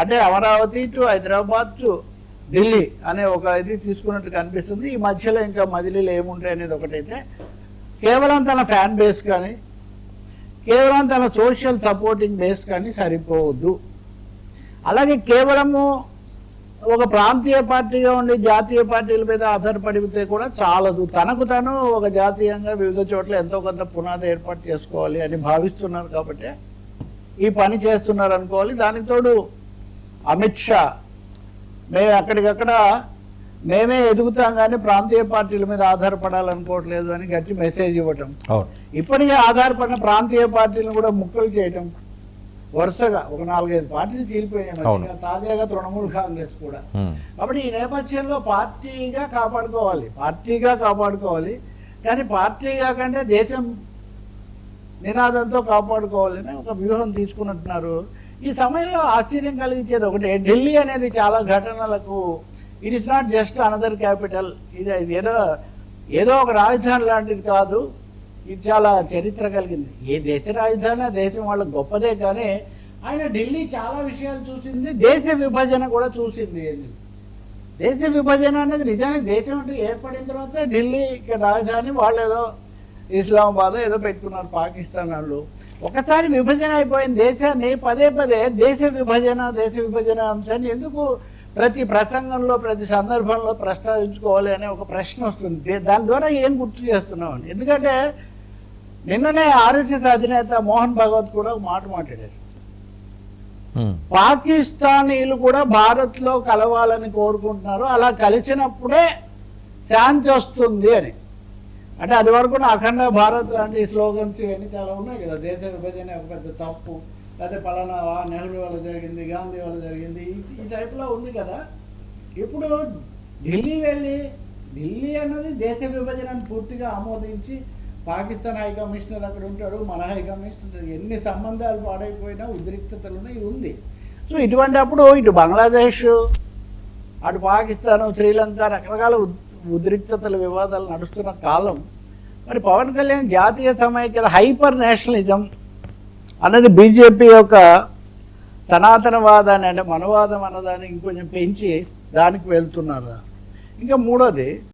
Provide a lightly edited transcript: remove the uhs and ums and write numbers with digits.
అంటే Amaravati to Hyderabad to Delhi అనే ఒక ఇది తీసుకున్నట్టు కనిపిస్తుంది. ఈ మధ్యలో ఇంకా మజిలీలు ఏముంటాయి అనేది ఒకటైతే, కేవలం తన ఫ్యాన్ బేస్ కానీ కేవలం తన సోషల్ సపోర్టింగ్ బేస్ కానీ సరిపోవద్దు. అలాగే కేవలము ఒక ప్రాంతీయ పార్టీగా ఉండి జాతీయ పార్టీల మీద ఆధారపడితే కూడా చాలదు. తనకు తను ఒక జాతీయంగా వివిధ చోట్ల ఎంతో కొంత పునాది ఏర్పాటు చేసుకోవాలి అని భావిస్తున్నారు కాబట్టి ఈ పని చేస్తున్నారు అనుకోవాలి. దానికి తోడు అమిత్ షా మేము అక్కడికక్కడ మేమే ఎదుగుతాం కానీ ప్రాంతీయ పార్టీల మీద ఆధారపడాలనుకోవట్లేదు అని గట్టి మెసేజ్ ఇవ్వటం, ఇప్పటికే ఆధారపడిన ప్రాంతీయ పార్టీలను కూడా ముక్కలు చేయటం, వరుసగా ఒక 4-5 పార్టీలు చీలిపోయినాయి, తాజాగా తృణమూల్ కాంగ్రెస్ కూడా. కాబట్టి ఈ నేపథ్యంలో పార్టీగా కాపాడుకోవాలి కానీ పార్టీగా కంటే దేశం నినాదంతో కాపాడుకోవాలని ఒక వ్యూహం తీసుకున్నట్టున్నారు. ఈ సమయంలో ఆశ్చర్యం కలిగించేది ఒకటే, ఢిల్లీ అనేది చాలా ఘటనలకు it is not just another capital, ఇది ఏదో ఒక రాజధాని లాంటిది కాదు, ఇది చాలా చరిత్ర కలిగింది. ఏ దేశ రాజధాని దేశం వాళ్ళ గొప్పదే, కానీ ఆయన ఢిల్లీ చాలా విషయాలు చూసింది, దేశ విభజన కూడా చూసింది. దేశ విభజన అనేది నిజానికి దేశం అంటే ఏర్పడిన తర్వాత ఢిల్లీ రాజధాని, వాళ్ళు ఏదో ఇస్లామాబాద్ ఏదో పెట్టుకున్నారు పాకిస్తాన్ వాళ్ళు. ఒకసారి విభజన అయిపోయిన దేశాన్ని పదే దేశ విభజన అంశాన్ని ఎందుకు ప్రతి ప్రసంగంలో ప్రతి సందర్భంలో ప్రస్తావించుకోవాలి అనే ఒక ప్రశ్న వస్తుంది. దాని ద్వారా ఏం గుర్తు చేస్తున్నామని. ఎందుకంటే నిన్ననే ఆర్ఎస్ఎస్ అధినేత మోహన్ భగవత్ కూడా ఒక మాట మాట్లాడారు, పాకిస్తానీలు కూడా భారత్ లో కలవాలని కోరుకుంటున్నారు, అలా కలిసినప్పుడే శాంతి వస్తుంది అని. అంటే అది వరకు అఖండ భారత్ లాంటి స్లోగన్స్ ఇవన్నీ చాలా ఉన్నాయి కదా, దేశ విభజన ఒక పెద్ద తప్పు, లేకపోతే పలానా నెహ్రూ వల్ల జరిగింది, గాంధీ వల్ల జరిగింది, ఈ టైప్లో ఉంది కదా. ఇప్పుడు ఢిల్లీ అన్నది దేశ విభజనను పూర్తిగా ఆమోదించి, పాకిస్తాన్ హై కమిషనర్ అక్కడ ఉంటాడు, మన హై కమిషనర్, ఎన్ని సంబంధాలు పాడైపోయినా ఉద్రిక్తతలు ఇది ఉంది. సో ఇటువంటి అప్పుడు ఇటు బంగ్లాదేశ్, అటు పాకిస్తాన్, శ్రీలంక రకరకాల ఉద్రిక్తతలు వివాదాలు నడుస్తున్న కాలం, మరి పవన్ కళ్యాణ్ జాతీయ సమైక్యత హైపర్ నేషనలిజం అన్నది బీజేపీ యొక్క సనాతనవాదాన్ని అంటే మనవాదం అన్నదాన్ని ఇంకొంచెం పెంచి దానికి వెళ్తున్నారు. ఇంకా మూడోది